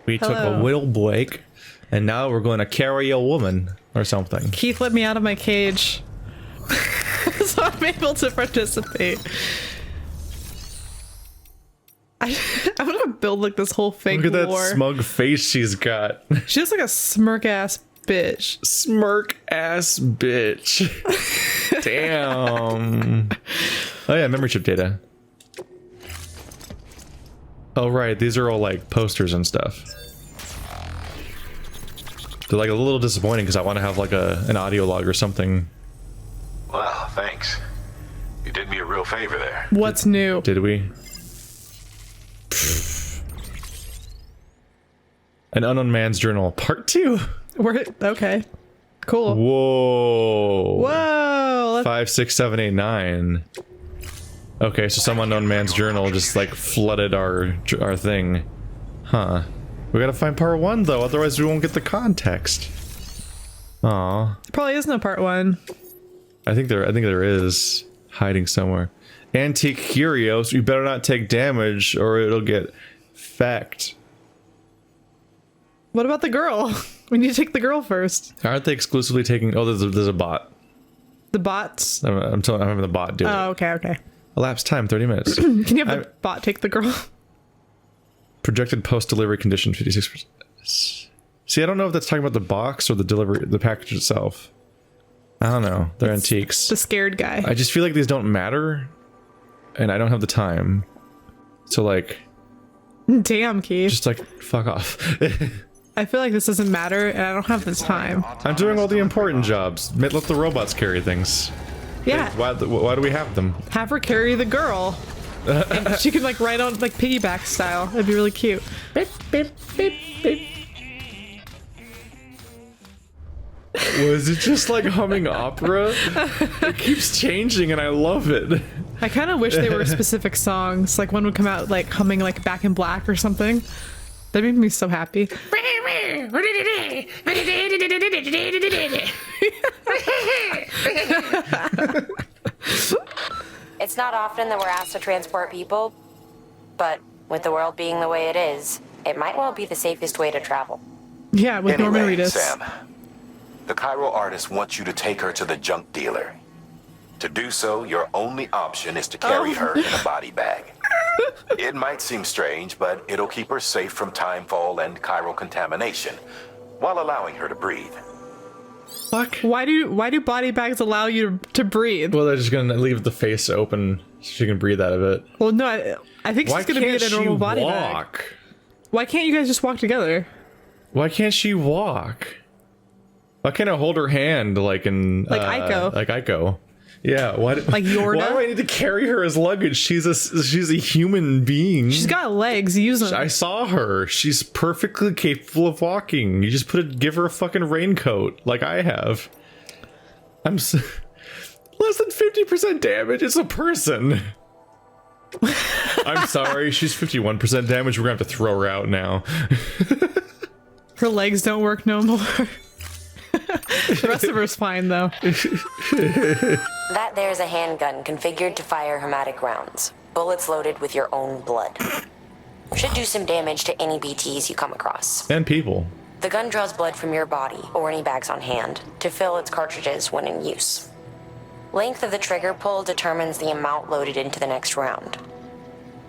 We took a little break, and now we're going to carry a woman or something. Keith let me out of my cage, so I'm able to participate. I'm gonna build like this whole fake Look at war. that smug face she's got. She looks like a smirk ass bitch. Smirk ass bitch. Damn. Oh yeah, membership data. Oh right, these are all like posters and stuff. They're like a little disappointing because I want to have like an audio log or something. Well, thanks. You did me a real favor there. What's new? Did we? An Unknown Man's Journal, Part 2. We're okay. Cool. Whoa. Whoa. 5, 6, 7, 8, 9. Okay, so some unknown man's journal just like flooded our thing. Huh. We gotta find part 1 though, otherwise we won't get the context. Aw. There probably is no part 1. I think there is hiding somewhere. Antique curios, you better not take damage or it'll get fecked. What about the girl? We need to take the girl first. Aren't they exclusively taking? Oh, there's a bot. The bots? I'm having the bot do it. Oh, okay, okay. Elapsed time 30 minutes. Can you have the bot take the girl? Projected post-delivery condition 56%. See, I don't know if that's talking about the box or the package itself. I don't know. They're antiques. The scared guy. I just feel like these don't matter, and I don't have the time. So like, damn, Keith. just like fuck off. I feel like this doesn't matter, and I don't have the time. I'm doing all the important jobs. Let the robots carry things. Yeah. Why do we have them? Have her carry the girl. And she can like ride on like piggyback style. That'd be really cute. Beep, beep, beep, beep. Was it just like humming opera? It keeps changing and I love it. I kind of wish they were specific songs. Like one would come out like humming like Back in Black or something. That'd make me so happy. It's not often that we're asked to transport people, but with the world being the way it is, it might well be the safest way to travel. Yeah, with Norman Anyway, Reedus. Sam, the Cairo artist wants you to take her to the junk dealer. To do so, your only option is to carry her in a body bag. It might seem strange, but it'll keep her safe from timefall and chiral contamination, while allowing her to breathe. Fuck. Why do body bags allow you to breathe? Well, they're just gonna leave the face open so she can breathe out of it. Well, no, I think she's gonna be in a normal body bag. Why can't you guys just walk together? Why can't she walk? Why can't I hold her hand like in Like Ico? Like Ico. Yeah, Like Yorda? Why do I need to carry her as luggage? She's a human being. She's got legs. Use them. I saw her. She's perfectly capable of walking. You just give her a fucking raincoat like I have. Less than 50% damage. It's a person. I'm sorry. She's 51% damage. We're gonna have to throw her out now. Her legs don't work no more. The rest of her's fine though. That there's a handgun configured to fire hematic rounds. Bullets loaded with your own blood. Should do some damage to any BTs you come across. And people. The gun draws blood from your body, or any bags on hand, to fill its cartridges when in use. Length of the trigger pull determines the amount loaded into the next round.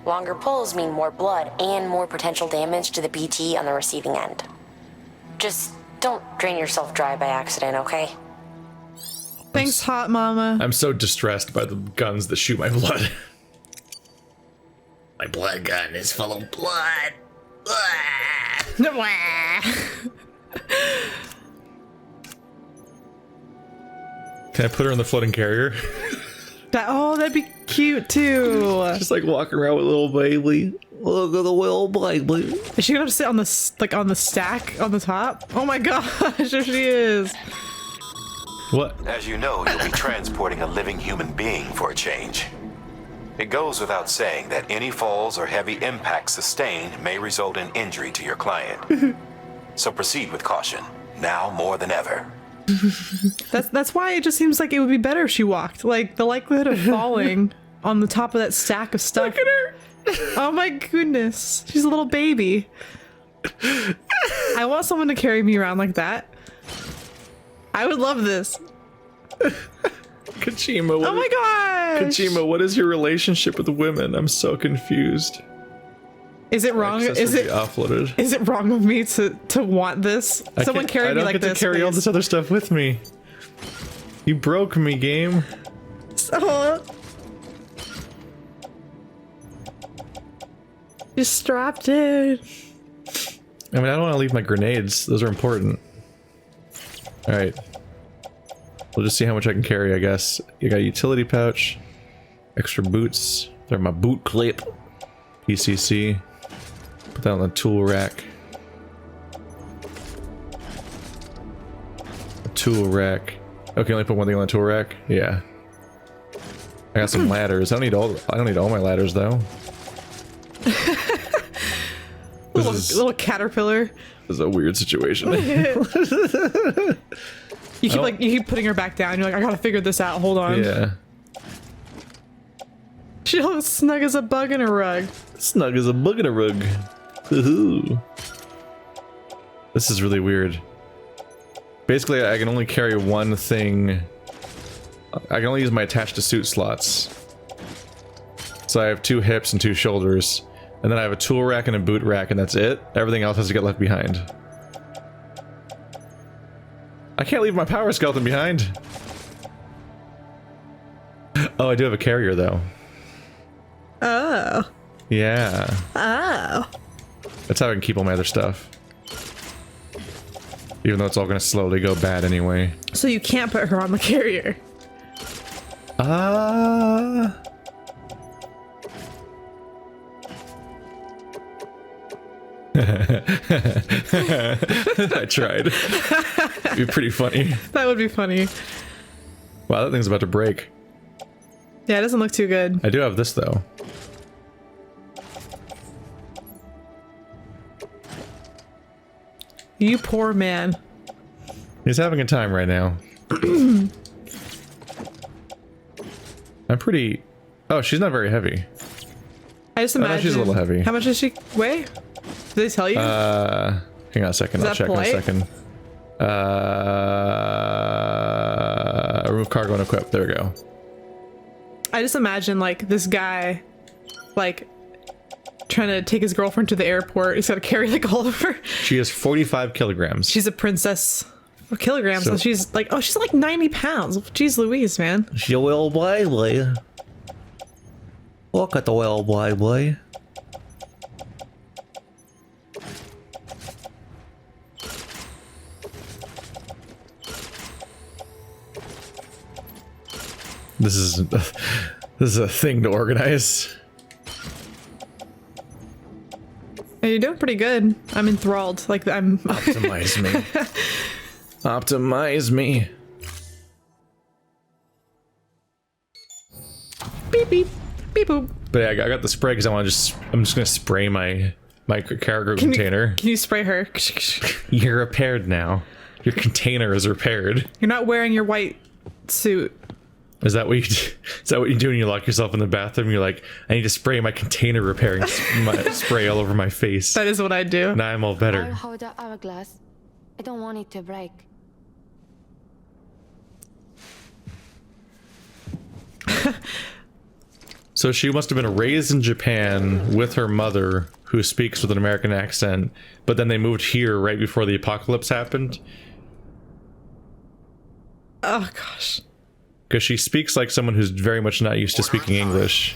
Longer pulls mean more blood and more potential damage to the BT on the receiving end. Just don't drain yourself dry by accident, okay? Thanks, hot mama. I'm so distressed by the guns that shoot my blood. My blood gun is full of blood. Can I put her in the floating carrier? That'd be cute too. Just like walking around with little baby. Look at the little baby. Is she gonna sit on the on the stack on the top? Oh my gosh, there she is. What? As you know, you'll be transporting a living human being for a change. It goes without saying that any falls or heavy impacts sustained may result in injury to your client. So proceed with caution, now more than ever. That's why it just seems like it would be better if she walked. Like the likelihood of falling on the top of that stack of stuff. Look at her. Oh my goodness, she's a little baby. I want someone to carry me around like that. I would love this. Kojima, what Oh my gosh! Kojima, what is your relationship with women? I'm so confused. Is it wrong? Access Is will it be offloaded? is it wrong of me to want this? Someone carry me like I don't get this, to carry all please. this other stuff with me. You broke me, game. So you're strapped in. I mean, I don't want to leave my grenades. Those are important. All right. We'll just see how much I can carry, I guess. You got a utility pouch, extra boots. They're my boot clip. PCC. Put that on the tool rack. A tool rack. Okay, only put one thing on the tool rack. Yeah. I got some ladders. I don't need all my ladders though. Little caterpillar. This is a weird situation. You keep putting her back down. You're like, I gotta figure this out. Hold on. Yeah. She looks snug as a bug in a rug. Snug as a bug in a rug. Woohoo. This is really weird. Basically, I can only carry one thing. I can only use my attached to suit slots. So I have 2 hips and 2 shoulders. And then I have a tool rack and a boot rack, and that's it. Everything else has to get left behind. I can't leave my power skeleton behind. Oh, I do have a carrier, though. Oh. Yeah. Oh. That's how I can keep all my other stuff. Even though it's all going to slowly go bad anyway. So you can't put her on the carrier. I tried. It'd be pretty funny. That would be funny. Wow, that thing's about to break. Yeah, it doesn't look too good. I do have this, though. You poor man. He's having a time right now. I'm pretty... Oh, she's not very heavy. I just imagine... she's a little heavy. How much does she weigh? Did they tell you? Hang on a second. I'll check in a second. Remove cargo and equip. There we go. I just imagine, like, this guy, like, trying to take his girlfriend to the airport. He's got to carry, like, all of her. She is 45 kilograms. She's a princess of kilograms, so she's like, oh, she's like 90 pounds. Jeez Louise, man. She will baby. Look at the well baby. This is a thing to organize. Hey, you're doing pretty good. I'm enthralled. Like, I'm... Optimize me. Optimize me. beep, beep. Beep, boop. But yeah, I got the spray because I'm just gonna spray my cargo container. Can you spray her? You're repaired now. Your container is repaired. You're not wearing your white suit. Is that what you do? Is that what you do when you lock yourself in the bathroom? You're like, I need to spray my container repairing spray all over my face. That is what I do. Now I'm all better. I'll hold the hourglass. I don't want it to break. So she must have been raised in Japan with her mother, who speaks with an American accent, but then they moved here right before the apocalypse happened. Oh, gosh. Because she speaks like someone who's very much not used to speaking English.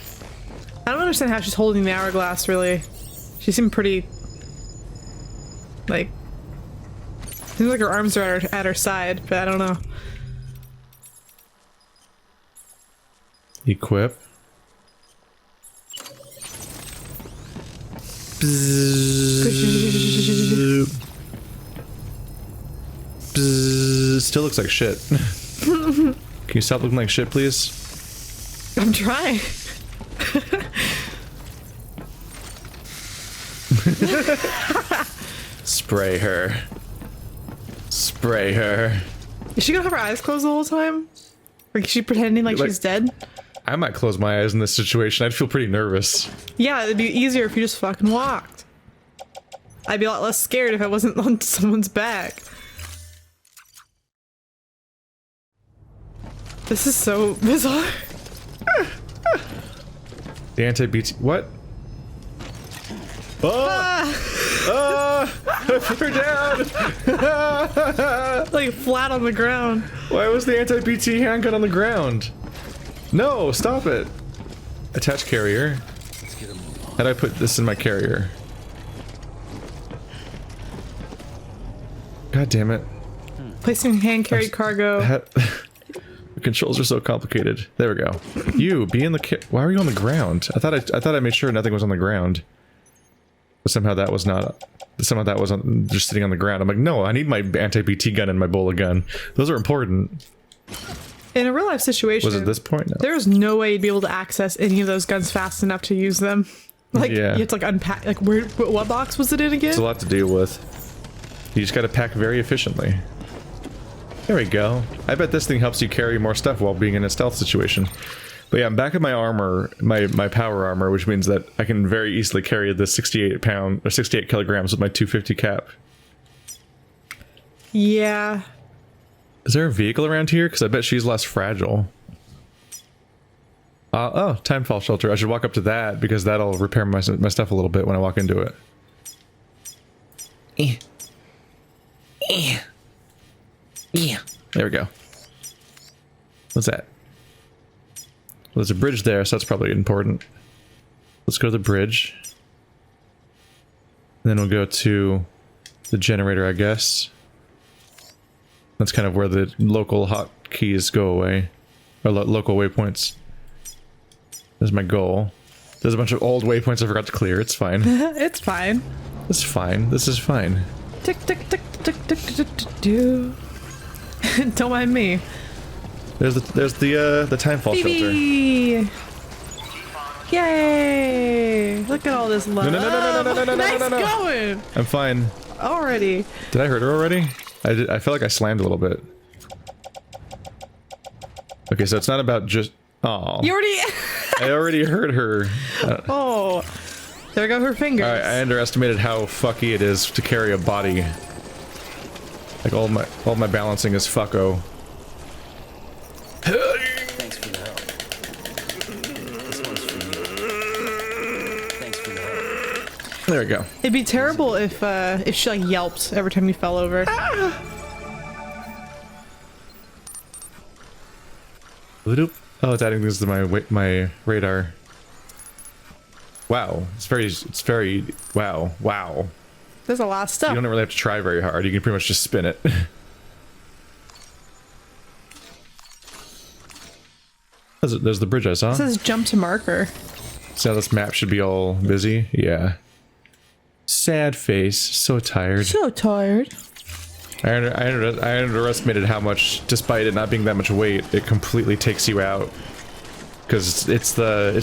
I don't understand how she's holding the hourglass, really. She seemed pretty... like... seems like her arms are at her side, but I don't know. Equip. Bzzz. Bzzz. Still looks like shit. Can you stop looking like shit, please? I'm trying. Spray her. Spray her. Is she gonna have her eyes closed the whole time? Like, is she pretending like she's dead? I might close my eyes in this situation. I'd feel pretty nervous. Yeah, it'd be easier if you just fucking walked. I'd be a lot less scared if I wasn't on someone's back. This is so bizarre. The anti-BT. What? Oh! I put her down! Like flat on the ground. Why was the anti-BT handgun on the ground? No, stop it! Attach carrier. How do I put this in my carrier? God damn it. Placing hand carry cargo. The controls are so complicated. There we go. You, be in the why are you on the ground? I thought I made sure nothing was on the ground. But somehow that was not. Somehow that was just sitting on the ground. I'm like, no, I need my anti-BT gun and my bola gun. Those are important. In a real life situation, Was it this point? No. there's no way you'd be able to access any of those guns fast enough to use them. Like, Yeah. you have to like unpack, like what box was it in again? It's a lot to deal with. You just gotta pack very efficiently. There we go. I bet this thing helps you carry more stuff while being in a stealth situation. But yeah, I'm back at my armor, my power armor, which means that I can very easily carry the 68 kilograms with my 250 cap. Yeah. Is there a vehicle around here? Because I bet she's less fragile. Oh, timefall shelter. I should walk up to that because that'll repair my stuff a little bit when I walk into it. Yeah. There we go. What's that? Well, there's a bridge there, so that's probably important. Let's go to the bridge. And then we'll go to the generator, I guess. That's kind of where the local hotkeys go away. Or local waypoints. There's my goal. There's a bunch of old waypoints I forgot to clear. It's fine. It's fine. It's fine. This is fine. Tick tick tick tick tick tick tick tick. Don't mind me. There's the timefall shelter. Phoebe! Yay! Look at all this love. No, Nice no. going! I'm fine. Already. Did I hurt her already? I felt like I slammed a little bit. Okay, so it's not about just. Oh. You already. I already hurt her. Oh. There go her fingers. Alright, I underestimated how fucky it is to carry a body. Like all my balancing is fucko. Thanks for the help. This one's for you. Thanks for the help. There we go. It'd be terrible if she like yelped every time you fell over. Oh, it's adding this to my radar. Wow, it's very wow. There's a lot of You stuff. don't really have to try very hard. You can pretty much just spin it. There's the bridge I saw. It says jump to marker. So this map should be all busy. Yeah. Sad face. So tired. So tired. I underestimated how much, despite it not being that much weight, it completely takes you out. Because it's the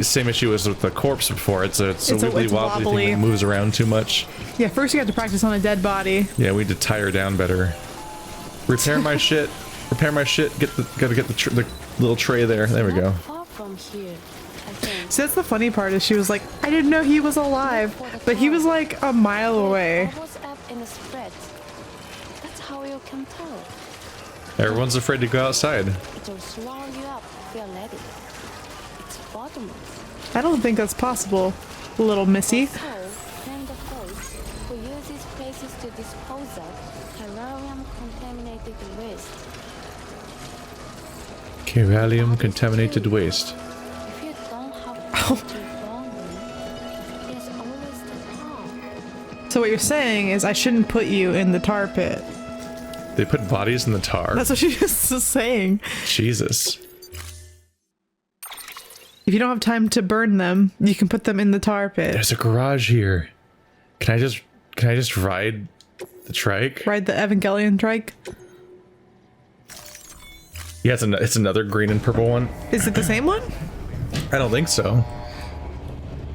same issue as with the corpse before. It's a wibbly wobbly thing that moves around too much. Yeah, first you have to practice on a dead body. Yeah, we need to tie her down better. Repair my shit. Repair my shit. Gotta get the little tray there. There we go. Far from here, I think. See, that's the funny part is she was like, I didn't know he was alive, but he was like a mile away. I was up in the spread. That's how you can tell. Everyone's afraid to go outside. It will swallow you up if you're ready. It's bottomless. I don't think that's possible, little missy. So, name the folks who use these places to dispose of terrarium-contaminated waste. Keralium contaminated waste. If you don't have to burn them, there's always the tar. So what you're saying is I shouldn't put you in the tar pit. They put bodies in the tar. That's what she was saying. Jesus. If you don't have time to burn them, you can put them in the tar pit. There's a garage here. Can I just ride the trike? Ride the Evangelion trike. Yeah, it's another green and purple one. Is it the same one? I don't think so.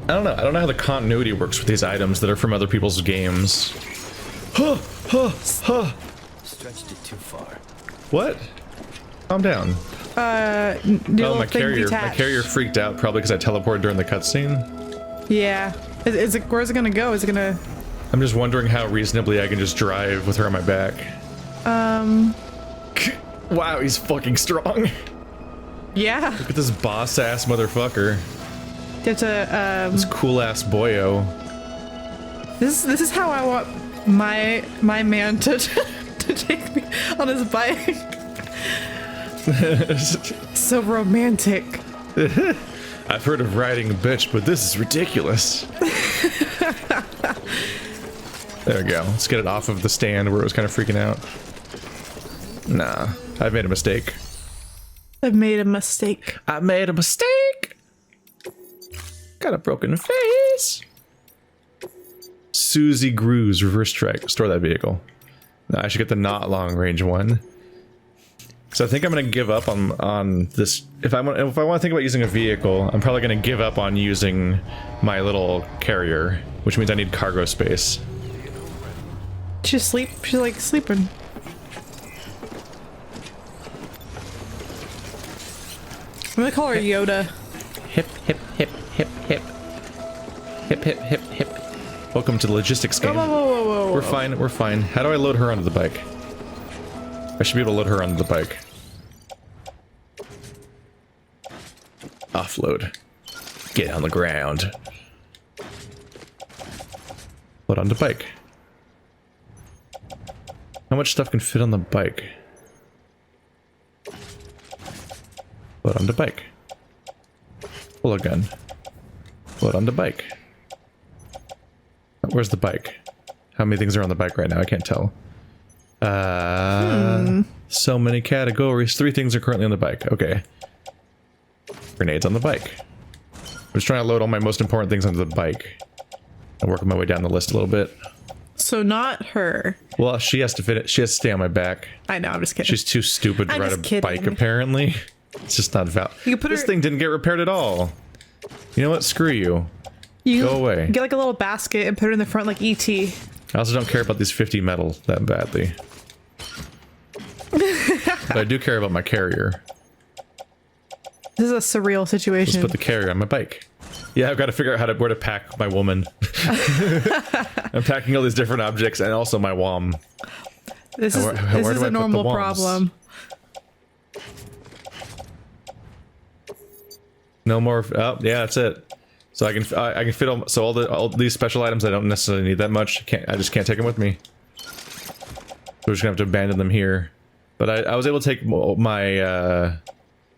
I don't know. I don't know how the continuity works with these items that are from other people's games. Stretched it too far. What? Calm down. Oh, My carrier freaked out probably because I teleported during the cutscene. Yeah. Is it? Where's it gonna go? Is it gonna? I'm just wondering how reasonably I can just drive with her on my back. Wow, he's fucking strong. Yeah. Look at this boss ass motherfucker. You have to, This cool ass boyo. This is how I want my man to to take me on his bike. So romantic. I've heard of riding a bitch, but this is ridiculous. There we go. Let's get it off of the stand where it was kind of freaking out. Nah, I've made a mistake. I've made a mistake. I made a mistake. Got a broken face. Susie Grooves reverse strike. Store that vehicle. No, I should get the not long range one. So I think I'm gonna give up on this. If I want to think about using a vehicle, I'm probably gonna give up on using my little carrier, which means I need cargo space. She's like sleeping. I'm gonna call her Yoda. Hip, hip, hip, hip, hip. Hip, hip, hip, hip. Welcome to the logistics game. Whoa. We're fine, we're fine. How do I load her onto the bike? I should be able to load her onto the bike. Offload. Get on the ground. Load onto bike. How much stuff can fit on the bike? Load onto bike. Pull a gun. Load onto bike. Where's the bike? How many things are on the bike right now? I can't tell. So many categories. 3 things are currently on the bike. Okay. Grenades on the bike. I'm just trying to load all my most important things onto the bike. I'm working my way down the list a little bit. So not her. Well, she has to fit it. She has to stay on my back. I know, I'm just kidding. She's too stupid to I'm ride a just kidding. bike, apparently. It's just not valid. You can put This her- thing didn't get repaired at all. You know what? Screw you. You Go away. Get like a little basket and put it in the front like E.T. I also don't care about these 50 metal that badly. But I do care about my carrier. This is a surreal Let's situation. put the carrier on my bike. Yeah, I've got to figure out where to pack my woman. I'm packing all these different objects and also my WOM. This is where this do is I a put the normal WOMs? problem. No more. Oh, yeah, that's it. So I can fit all these special items I don't necessarily need that much. I just can't take them with me. So we're just gonna have to abandon them here. But I was able to take my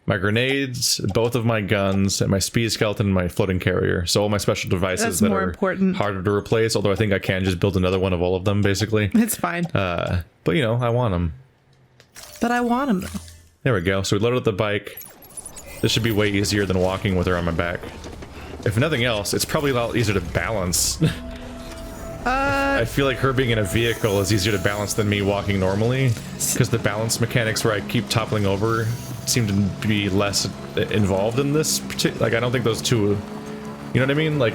my grenades, both of my guns, and my speed skeleton and my floating carrier. So all my special devices That's that more are important. harder to replace. Although I think I can just build another one of all of them, basically. It's fine. But you know, I want them. But I want him though. There we go. So we loaded up the bike. This should be way easier than walking with her on my back. If nothing else, it's probably a lot easier to balance. I feel like her being in a vehicle is easier to balance than me walking normally, because the balance mechanics where I keep toppling over seem to be less involved in this. Like, I don't think those two, you know what I mean? Like,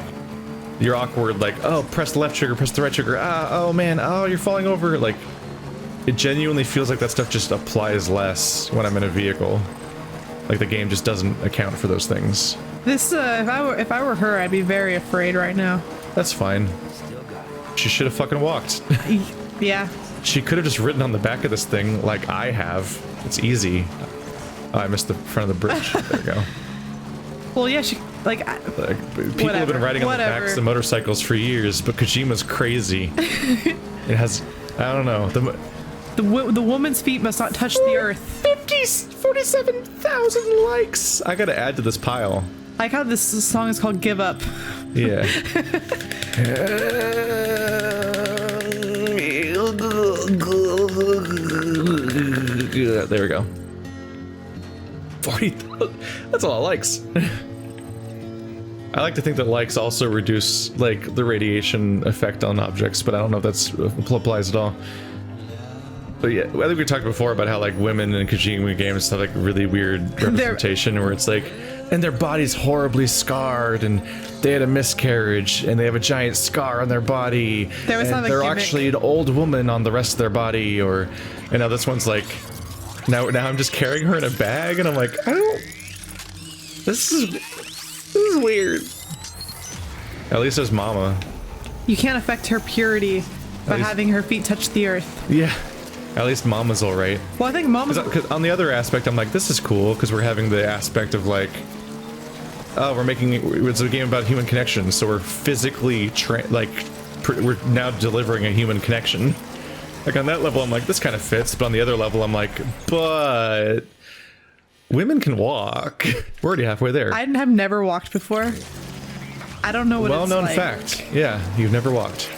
you're awkward, like, oh, press the left trigger, press the right trigger, oh man, oh, you're falling over. Like, it genuinely feels like that stuff just applies less when I'm in a vehicle. Like, the game just doesn't account for those things. This if I were her, I'd be very afraid right now. That's fine. She should have fucking walked. Yeah. She could have just ridden on the back of this thing like I have. It's easy. Oh, I missed the front of the bridge. There we go. Well, yeah, she like. People have been riding on the backs of motorcycles for years, but Kojima's crazy. It has, I don't know. The woman's feet must not touch the earth. 47,000 likes. I gotta add to this pile. I like how this song is called "Give Up." Yeah. There we go. 40. That's a lot of likes. I like to think that likes also reduce like the radiation effect on objects, but I don't know if that's applies at all. But yeah, I think we talked before about how like women in Kojima games have like really weird representation where it's like, and their body's horribly scarred, and they had a miscarriage, and they have a giant scar on their body, and they're actually an old woman on the rest of their body, or, you know, this one's like, now I'm just carrying her in a bag, and I'm like, I don't, this is weird. At least there's Mama. You can't affect her purity by least- having her feet touch the earth. Yeah. At least Mama's alright. Well, I think Mama's... Because on the other aspect, I'm like, this is cool, because we're having the aspect of like, oh, it's a game about human connection, so we're physically, we're now delivering a human connection. Like, on that level, I'm like, this kind of fits, but on the other level, I'm like, but... women can walk. We're already halfway there. I have never walked before. I don't know what it's like. Well-known fact. Yeah, you've never walked.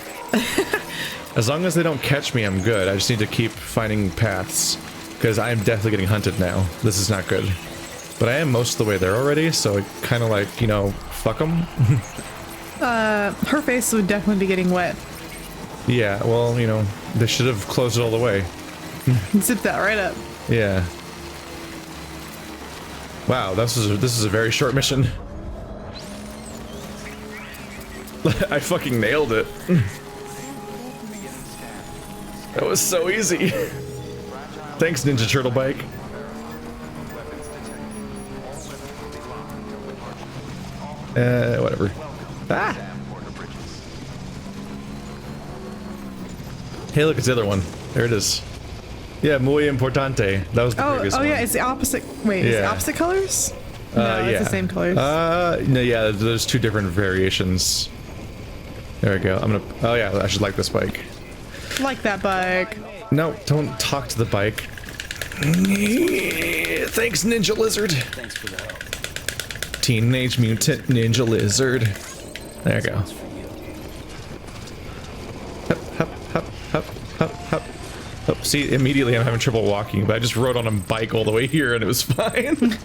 As long as they don't catch me, I'm good. I just need to keep finding paths, because I am definitely getting hunted now. This is not good. But I am most of the way there already, so kind of like, you know, fuck them. Her face would definitely be getting wet. Yeah, well, you know, they should have closed it all the way. Zip that right up. Yeah. Wow, this is a very short mission. I fucking nailed it. That was so easy. Thanks, Ninja Turtle Bike. Whatever. Ah! Hey, look, it's the other one. There it is. Yeah, muy importante. That was the previous one. Oh yeah, it's the opposite. Wait, it's the opposite colors? No, it's the same colors. No, yeah, there's two different variations. There we go. I'm gonna. Oh yeah, I should like this bike. Like that bike. No, don't talk to the bike. Thanks, Ninja Lizard. Thanks for the help. Teenage Mutant Ninja Lizard. There you go. Hup, hup, hup, hup, hup, hup. Oh, see, immediately I'm having trouble walking, but I just rode on a bike all the way here and it was fine.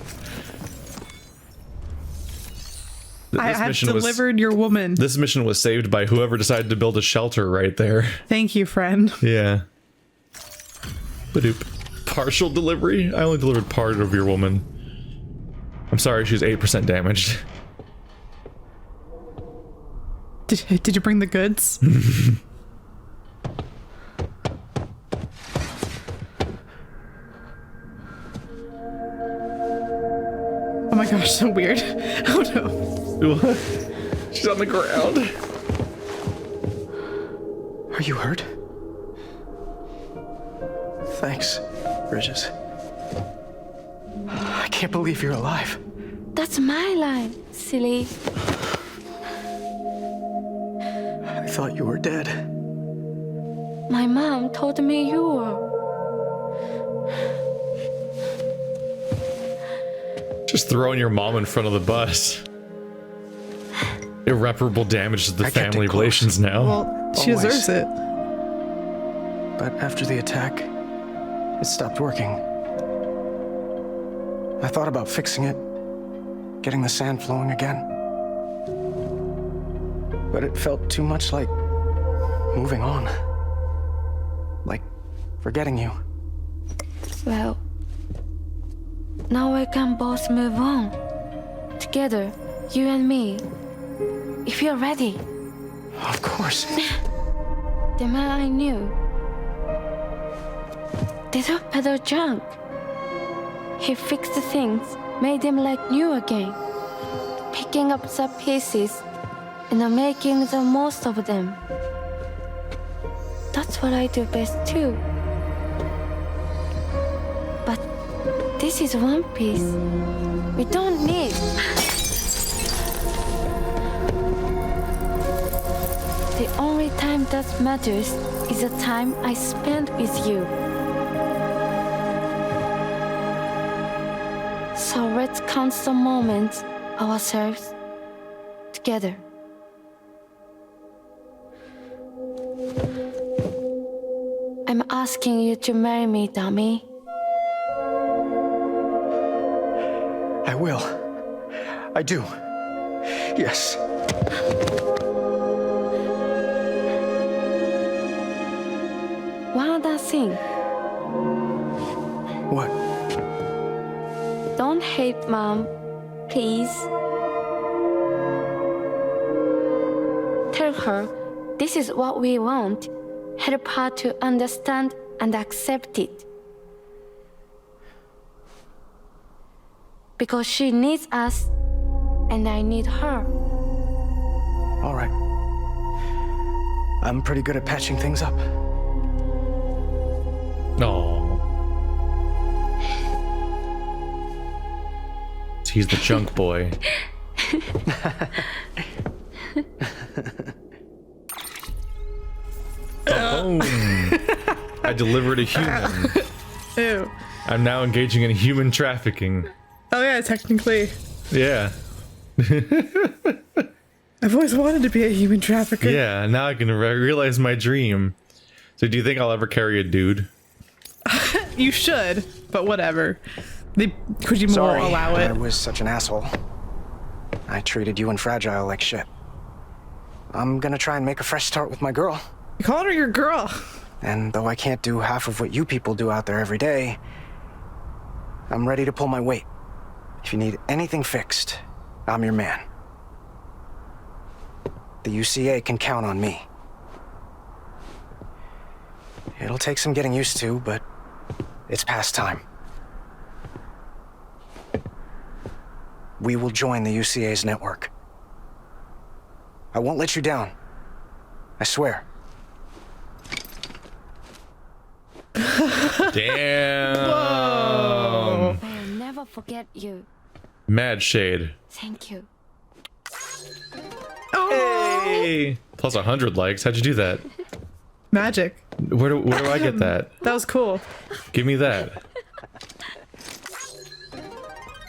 I have delivered your woman. This mission was saved by whoever decided to build a shelter right there. Thank you, friend. Yeah. Badoop. Partial delivery? I only delivered part of your woman. I'm sorry, she's 8% damaged. Did you bring the goods? Oh my gosh, so weird. Oh no. What? She's on the ground. Are you hurt? Thanks, Bridges. I can't believe you're alive. That's my line, silly. I thought you were dead. My mom told me you were. Just throwing your mom in front of the bus. Irreparable damage to the family relations now. Well, she deserves it. But after the attack, it stopped working. I thought about fixing it, getting the sand flowing again. But it felt too much like moving on. Like forgetting you. Well, now we can both move on. Together, you and me. If you're ready. Of course. The man I knew. Didn't peddle junk. He fixed things, made them like new again. Picking up the pieces and making the most of them. That's what I do best too. But this is one piece we don't need. The only time that matters is the time I spend with you. So let's count the moments ourselves together. I'm asking you to marry me, dummy. I will. I do. Yes. One other thing. What? Don't hate Mom, please. Tell her this is what we want. Help her to understand and accept it. Because she needs us, and I need her. All right. I'm pretty good at patching things up. No. He's the junk boy. Oh. I delivered a human. Ew. I'm now engaging in human trafficking. Oh yeah, technically. Yeah. I've always wanted to be a human trafficker. Yeah, now I can realize my dream. So do you think I'll ever carry a dude? You should, but whatever. Kojima Sorry, won't allow it. I was such an asshole. I treated you and Fragile like shit. I'm gonna try and make a fresh start with my girl. You calling her your girl? And though I can't do half of what you people do out there every day, I'm ready to pull my weight. If you need anything fixed, I'm your man. The UCA can count on me. It'll take some getting used to, but it's past time. We will join the UCA's network. I won't let you down. I swear. Damn. Whoa. I'll never forget you. Mad shade. Thank you. Hey! Plus 100 likes. How'd you do that? Magic. Where do I get that? That was cool. Give me that.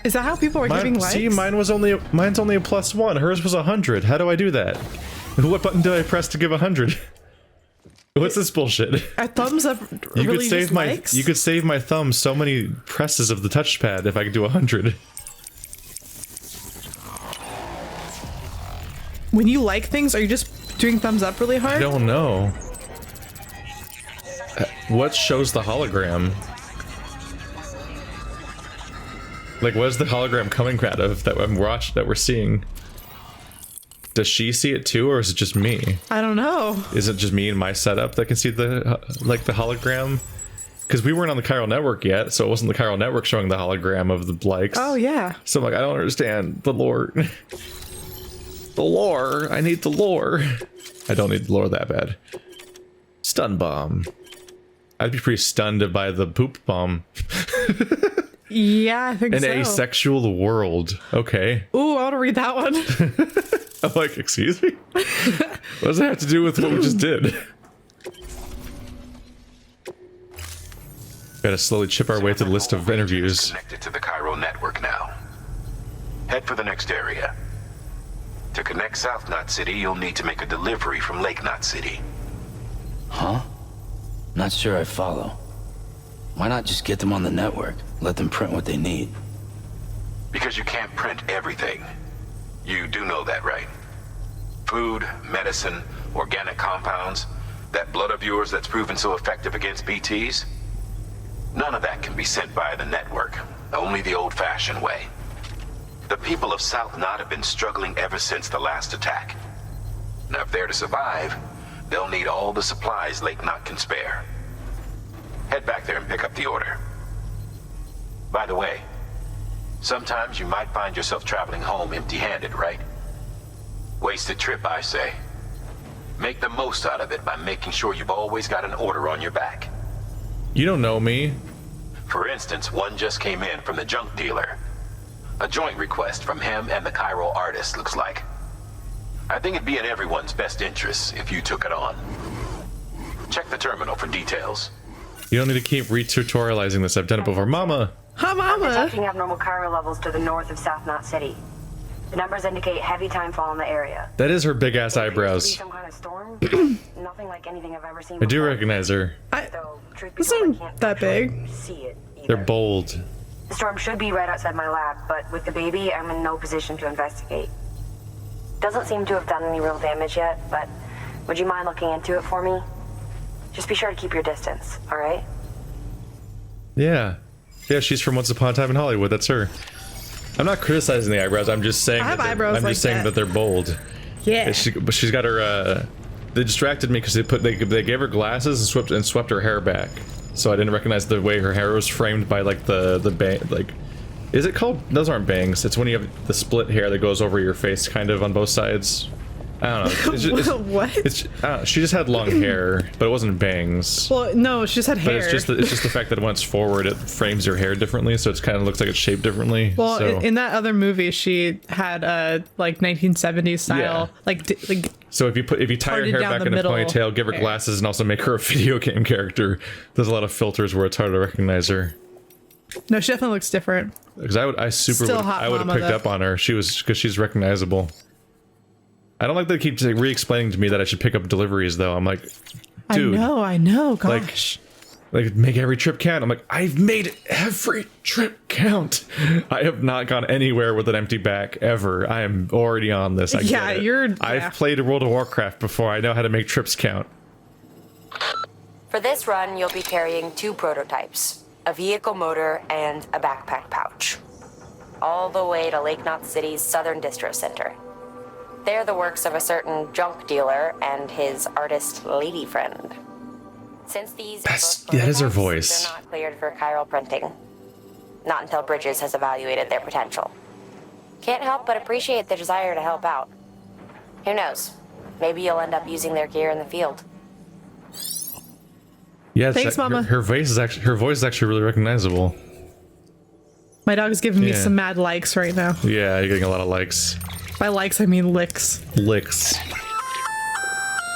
Is that how people are giving likes? See, mine's only a +1. Hers was 100. How do I do that? What button did I press to give 100? What's this bullshit? A thumbs up You really could save just my likes? you could save my thumb so many presses of the touchpad if I could do 100. When you like things, are you just doing thumbs up really hard? I don't know. What shows the hologram? Like, what is the hologram coming out of that we're seeing? Does she see it too, or is it just me? I don't know. Is it just me and my setup that can see the the hologram? Because we weren't on the chiral network yet, so it wasn't the chiral network showing the hologram of the likes. Oh yeah. So I'm like, I don't understand the lore. The lore. I need the lore. I don't need the lore that bad. Stun bomb. I'd be pretty stunned by the poop bomb. Yeah, I think An so. asexual world. Okay. Ooh, I want to read that one. I'm like, excuse me? What does that have to do with what we just did? Gotta slowly chip our way to the list of interviews. Connected to the chiral network now. Head for the next area. To connect South Knot City, you'll need to make a delivery from Lake Knot City. Huh? Not sure I follow. Why not just get them on the network? Let them print what they need. Because you can't print everything. You do know that, right? Food, medicine, organic compounds, that blood of yours that's proven so effective against BTs? None of that can be sent via the network. Only the old-fashioned way. The people of South Knot have been struggling ever since the last attack. Now, if they're to survive, they'll need all the supplies Lake Knot can spare. Head back there and pick up the order. By the way, sometimes you might find yourself traveling home empty-handed, right? Wasted trip, I say. Make the most out of it by making sure you've always got an order on your back. You don't know me. For instance, one just came in from the junk dealer. A joint request from him and the chiral artist, looks like. I think it'd be in everyone's best interest if you took it on. Check the terminal for details. You don't need to keep re-tutorializing this. I've done it before. Mama! Hi, Mama. Detecting abnormal chiral levels to the north of South Knot City. The numbers indicate heavy timefall in the area. That is her big-ass There appears to be eyebrows. some kind of storm. Nothing like anything I've ever seen I do before. recognize her. Though, truth be Those told, I aren't can't that actually big. see it either. They're bold. The storm should be right outside my lab, but with the baby, I'm in no position to investigate. Doesn't seem to have done any real damage yet, but would you mind looking into it for me? Just be sure to keep your distance, alright? Yeah. Yeah, she's from Once Upon a Time in Hollywood. That's her. I'm not criticizing the eyebrows. I'm just saying. I have that eyebrows I'm like just saying that. that they're bold. Yeah. But she's got her. They distracted me because they gave her glasses and swept her hair back, so I didn't recognize the way her hair was framed by like the bang. Like, is it called? Those aren't bangs. It's when you have the split hair that goes over your face, kind of on both sides. I don't know. What? She just had long hair, but it wasn't bangs. Well, no, she just had hair. But it's just the fact that once forward, it frames your hair differently, so it kind of looks like it's shaped differently. Well, so. in that other movie, she had a like 1970s style, like So if you tie her hair back in a ponytail, give her glasses, and also make her a video game character, there's a lot of filters where it's hard to recognize her. No, she definitely looks different. Because I would have picked up on her. Because she's recognizable. I don't like that they keep re-explaining to me that I should pick up deliveries, though. I'm like, dude. I know, gosh. Like make every trip count. I'm like, I've made every trip count. I have not gone anywhere with an empty back ever. I am already on this. I've played World of Warcraft before. I know how to make trips count. For this run, you'll be carrying 2 prototypes, a vehicle motor and a backpack pouch, all the way to Lake Knot City's Southern Distro Center. They're the works of a certain junk dealer and his artist lady friend. Since these that is her voice. They're not cleared for chiral printing. Not until Bridges has evaluated their potential. Can't help but appreciate the desire to help out. Who knows? Maybe you'll end up using their gear in the field. Yeah, thanks, Mama. Her voice is actually really recognizable. My dog is giving me some mad likes right now. Yeah, you're getting a lot of likes. By likes, I mean licks. Licks.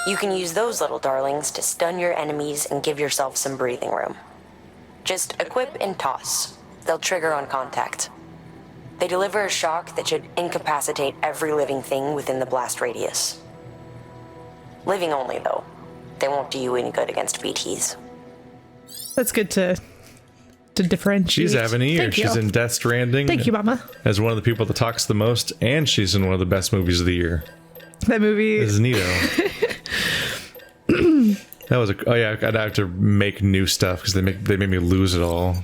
You can use those little darlings to stun your enemies and give yourself some breathing room. Just equip and toss. They'll trigger on contact. They deliver a shock that should incapacitate every living thing within the blast radius. Living only, though. They won't do you any good against BTs. That's good to differentiate. She's having a year. She's in Death Stranding. Thank you, Mama. As one of the people that talks the most, and she's in one of the best movies of the year. That movie is neato. That was I'd have to make new stuff because they made me lose it all.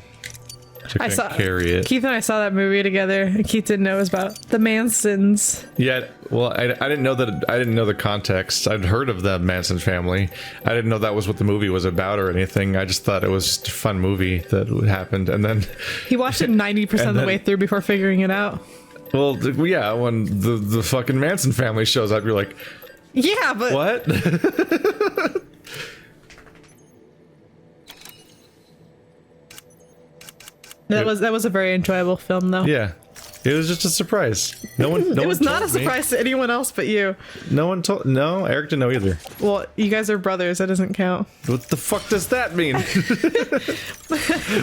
I couldn't carry it. Keith and I saw that movie together, and Keith didn't know it was about the Mansons. Yeah, well, I didn't know that. I didn't know the context. I'd heard of the Manson family. I didn't know that was what the movie was about or anything. I just thought it was a fun movie that happened, and then he watched it 90% of the way through before figuring it out. Well, yeah, when the fucking Manson family shows up, you're like, yeah, but what? That was a very enjoyable film, though. Yeah, it was just a surprise. No one. It was not a surprise to anyone else but you. No one told. No, Eric didn't know either. Well, you guys are brothers. That doesn't count. What the fuck does that mean?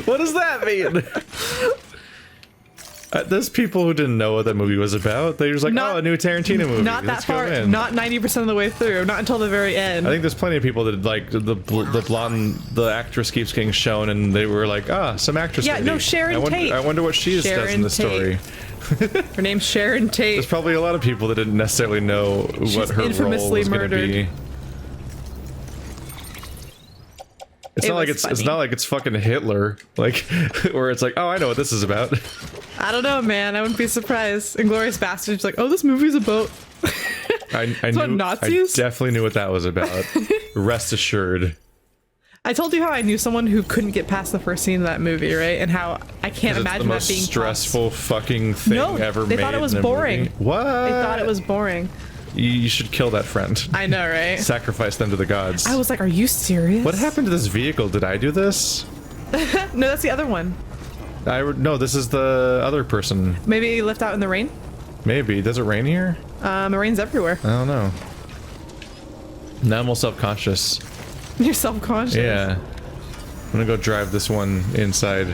What does that mean? There's people who didn't know what that movie was about. They were just like, oh, a new Tarantino movie. Not that far. Not 90% of the way through. Not until the very end. I think there's plenty of people that like the blonde, the actress keeps getting shown, and they were like, some actress. Yeah, no, Sharon Tate. I wonder what she does in the story. Her name's Sharon Tate. There's probably a lot of people that didn't necessarily know what her role was going to be. It's not like it's fucking Hitler, like, where it's like, oh, I know what this is about. I don't know, man. I wouldn't be surprised. Inglourious Basterds, like, oh, this movie's about. I knew Nazis. I definitely knew what that was about. Rest assured. I told you how I knew someone who couldn't get past the first scene of that movie, right? And how I can't imagine that being stressful fucking thing ever made. They thought it was boring. What? They thought it was boring. You should kill that friend. I know, right? Sacrifice them to the gods. I was like, are you serious? What happened to this vehicle? Did I do this? No, that's the other one. No, this is the other person. Maybe he left out in the rain? Maybe. Does it rain here? It rains everywhere. I don't know. Now I'm all self-conscious. You're self-conscious? Yeah. I'm gonna go drive this one inside.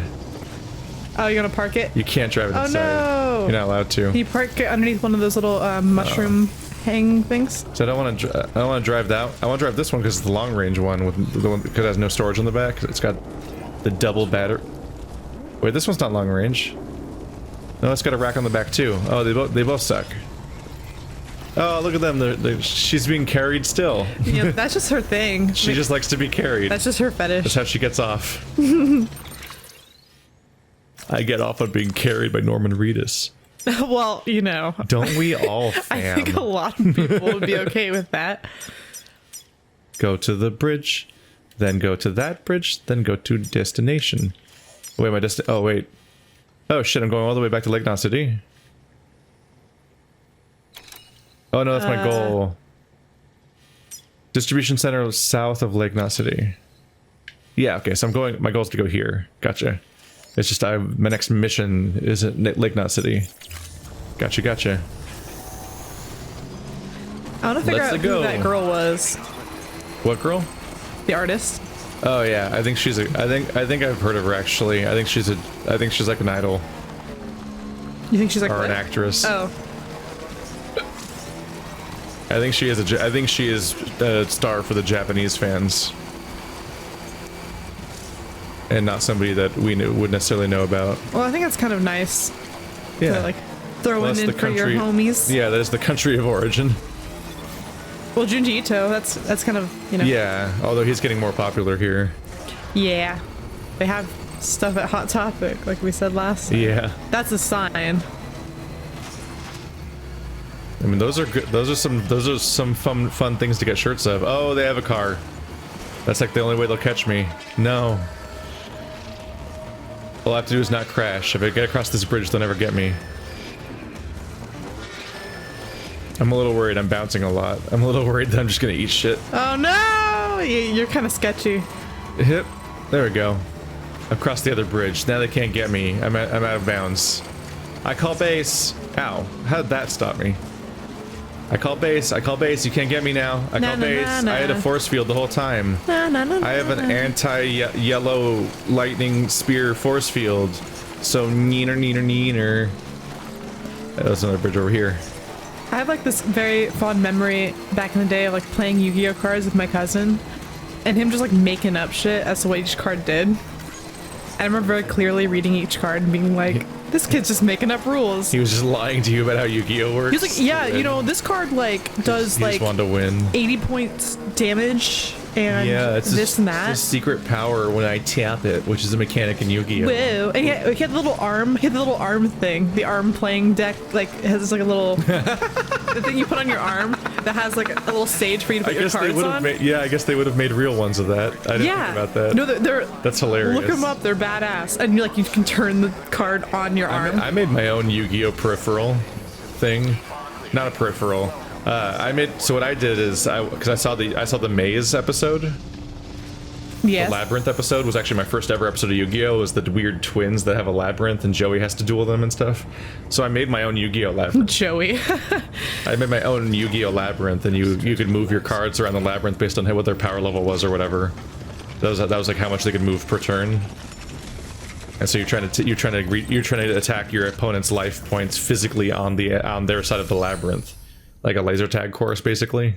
Oh, you're gonna park it? You can't drive it inside. Oh no! You're not allowed to. Can you park it underneath one of those little mushroom hang things? So I don't want to drive that. I want to drive this one because it's the long range one with the one because it has no storage on the back. It's got the double battery. Wait, this one's not long range. No, it's got a rack on the back too. Oh, they both suck. Oh, look at them. She's being carried still. Yeah, that's just her thing. She just likes to be carried. That's just her fetish. That's how she gets off. I get off on being carried by Norman Reedus. Well, you know. Don't we all, fam? I think a lot of people would be okay with that. Go to the bridge, then go to that bridge, then go to destination. Wait, oh, wait. Oh, shit, I'm going all the way back to Lake Knot City. Oh, no, that's my goal. Distribution center south of Lake Knot City. Yeah, okay, so I'm going, my goal is to go here. Gotcha. It's just my next mission is at Lake Knot City. Gotcha. I want to figure out who that girl was. What girl? The artist. Oh yeah, I think she's a. I think I've heard of her actually. I think she's like an idol. You think she's like or what? an actress? Oh. I think she is a star for the Japanese fans, and not somebody that we would necessarily know about. Well, I think that's kind of nice. Yeah. To, like throw in for your homies. Yeah, that is the country of origin. Well, Junji Ito, that's kind of, you know. Yeah, although he's getting more popular here. Yeah. They have stuff at Hot Topic, like we said last time. Yeah. That's a sign. I mean, those are good. Those are some fun things to get shirts of. Oh, they have a car. That's like the only way they'll catch me. No. All I have to do is not crash. If I get across this bridge, they'll never get me. I'm a little worried. I'm bouncing a lot. I'm a little worried that I'm just gonna eat shit. Oh no! You're kind of sketchy. Hip. There we go. I've crossed the other bridge. Now they can't get me. I'm out of bounds. I call base. Ow. How did that stop me? I call base. You can't get me now. I call base. I had a force field the whole time. I have an anti-yellow lightning spear force field. So neener. There's another bridge over here. I have like this very fond memory back in the day of like playing Yu-Gi-Oh cards with my cousin and him just like making up shit as to what each card did. I remember very clearly reading each card and being like, this kid's just making up rules. He was just lying to you about how Yu-Gi-Oh works. He was like, yeah, you know, this card like does he like just wanted to win. 80 points damage and it's this and that. It's a secret power when I tap it, which is a mechanic in Yu-Gi-Oh. Whoa! And he had the little arm. He had the little arm thing. The arm playing deck like has like a little the thing you put on your arm that has like a little stage for you to put your cards on. I guess they would have made real ones of that. I didn't think about that. No, that's hilarious. Look them up. They're badass. And you can turn the card on your arm. I made my own Yu-Gi-Oh peripheral thing. Not a peripheral. So what I did is because I saw the maze episode. Yes. The labyrinth episode was actually my first ever episode of Yu-Gi-Oh! Was the weird twins that have a labyrinth and Joey has to duel them and stuff. So I made my own Yu-Gi-Oh! Labyrinth. Joey. I made my own Yu-Gi-Oh! Labyrinth, and you could move your cards around the labyrinth based on what their power level was or whatever. That was like how much they could move per turn. And so you're trying to attack your opponent's life points physically on their side of the labyrinth, like a laser tag course, basically.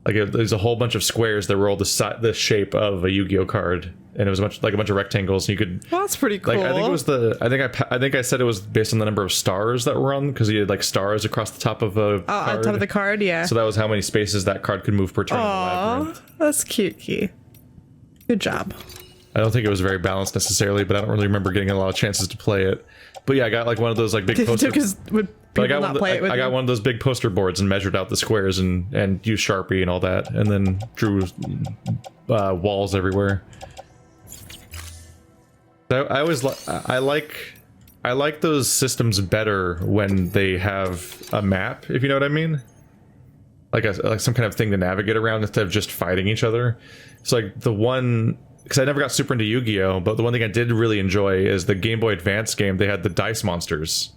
Like there's a whole bunch of squares that were all the shape of a Yu-Gi-Oh card, and it was a bunch of rectangles. And you could. Well, that's pretty cool. Like I think it was I think I said it was based on the number of stars that were on, because you had like stars across the top of a card. On top of the card, yeah. So that was how many spaces that card could move per turn. Aww, that's cute, Key. Good job. I don't think it was very balanced necessarily, but I don't really remember getting a lot of chances to play it. But yeah, I got like one of those like big posters. I got one of those big poster boards and measured out the squares and used Sharpie and all that, and then drew walls everywhere. I like those systems better when they have a map, if you know what I mean. Like some kind of thing to navigate around instead of just fighting each other. So like the one, because I never got super into Yu-Gi-Oh, but the one thing I did really enjoy is the Game Boy Advance game. They had the Dice Monsters,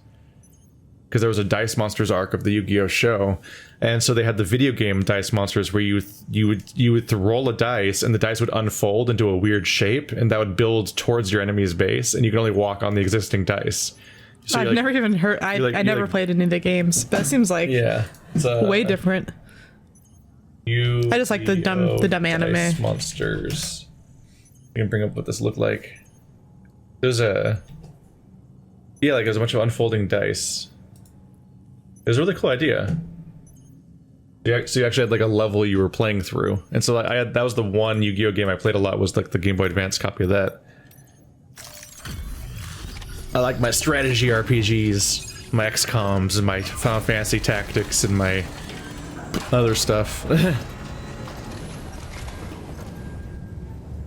because there was a Dice Monsters arc of the Yu-Gi-Oh show, and so they had the video game Dice Monsters where you would roll a dice and the dice would unfold into a weird shape, and that would build towards your enemy's base, and you can only walk on the existing dice. So I've never even heard. I never played any of the games, but it seems like way different. I just like the dumb anime. Dice Monsters. I can bring up what this looked like. There's there's a bunch of unfolding dice. It was a really cool idea. So you actually had like a level you were playing through, and so that was the one Yu-Gi-Oh game I played a lot, was like the Game Boy Advance copy of that. I like my strategy RPGs, my XCOMs, and my Final Fantasy Tactics, and my other stuff.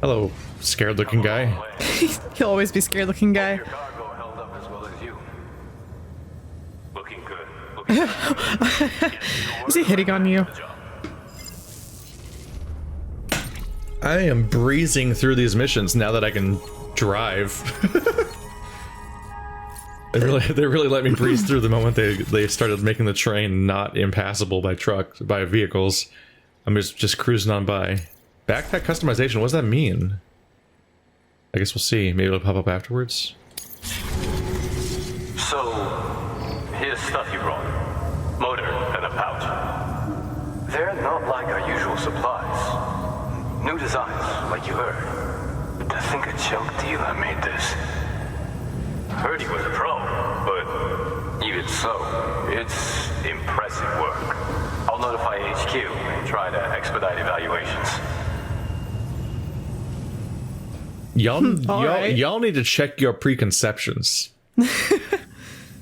Hello, scared-looking guy. He'll always be scared-looking guy. Is he hitting on you? I am breezing through these missions now that I can drive. They really let me breeze through the moment they started making the train not impassable by vehicles. I'm just cruising on by. Backpack customization, what does that mean? I guess we'll see. Maybe it'll pop up afterwards. So, here's stuff you brought. Motor and a pouch. They're not like our usual supplies. New designs, like you heard. To think a junk dealer made this. Heard he was a pro, but even so, it's impressive work. I'll notify HQ and try to expedite evaluations. Y'all need to check your preconceptions. This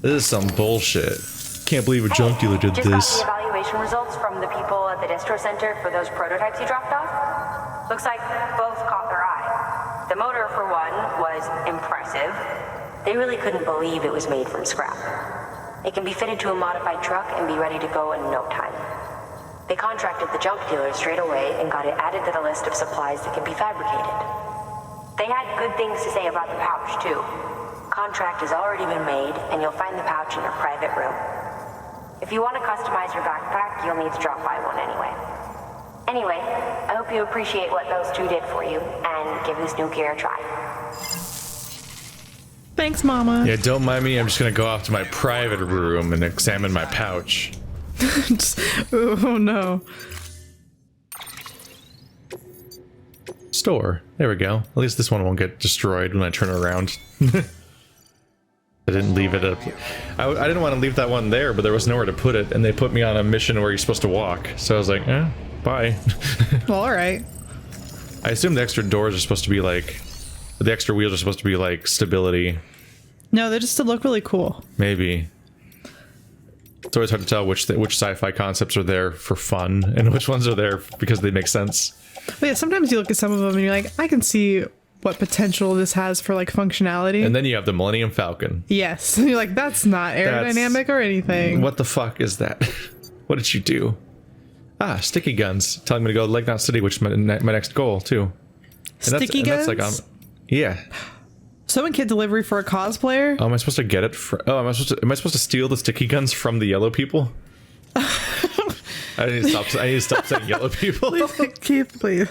is some bullshit. Can't believe a junk dealer did just this. got the evaluation results from the people at the distro center for those prototypes you dropped off. Looks like both caught their eye. The motor, for one, was impressive. They really couldn't believe it was made from scrap. It can be fitted to a modified truck and be ready to go in no time. They contracted the junk dealer straight away and got it added to the list of supplies that can be fabricated. They had good things to say about the pouch, too. Contract has already been made, and you'll find the pouch in your private room. If you want to customize your backpack, you'll need to drop by one anyway. Anyway, I hope you appreciate what those two did for you, and give this new gear a try. Thanks, Mama. Yeah, don't mind me. I'm just gonna go off to my private room and examine my pouch. Oh no. Store. There we go. At least this one won't get destroyed when I turn around. I didn't leave it up. I didn't want to leave that one there, but there was nowhere to put it, and they put me on a mission where you're supposed to walk. So I was like, bye. Well, alright. I assume the extra doors are supposed to be like... The extra wheels are supposed to be like stability. No, they just look really cool. Maybe. It's always hard to tell which sci-fi concepts are there for fun and which ones are there because they make sense. But yeah, sometimes you look at some of them and you're like, I can see what potential this has for like functionality. And then you have the Millennium Falcon. Yes. You're like, that's not aerodynamic or anything. What the fuck is that? What did you do? Ah, sticky guns. Telling me to go to Lake Knot City, which is my next goal too. And sticky guns? That's like, yeah. Someone get delivery for a cosplayer? Oh, am I supposed to get it? Am I supposed to steal the sticky guns from the yellow people? I need to stop saying yellow people. Keith, please.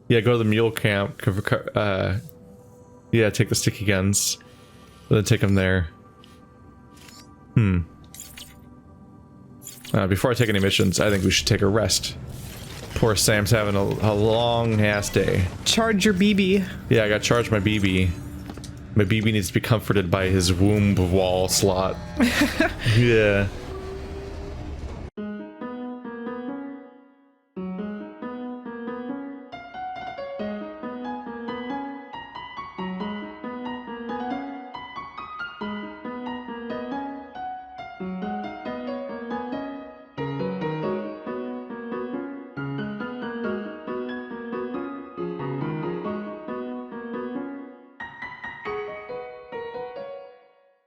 Yeah, go to the mule camp. Yeah, take the sticky guns. Then take them there. Before I take any missions, I think we should take a rest. Poor Sam's having a long ass day. Charge your BB. Yeah, I gotta charge my BB. My BB needs to be comforted by his womb wall slot. Yeah.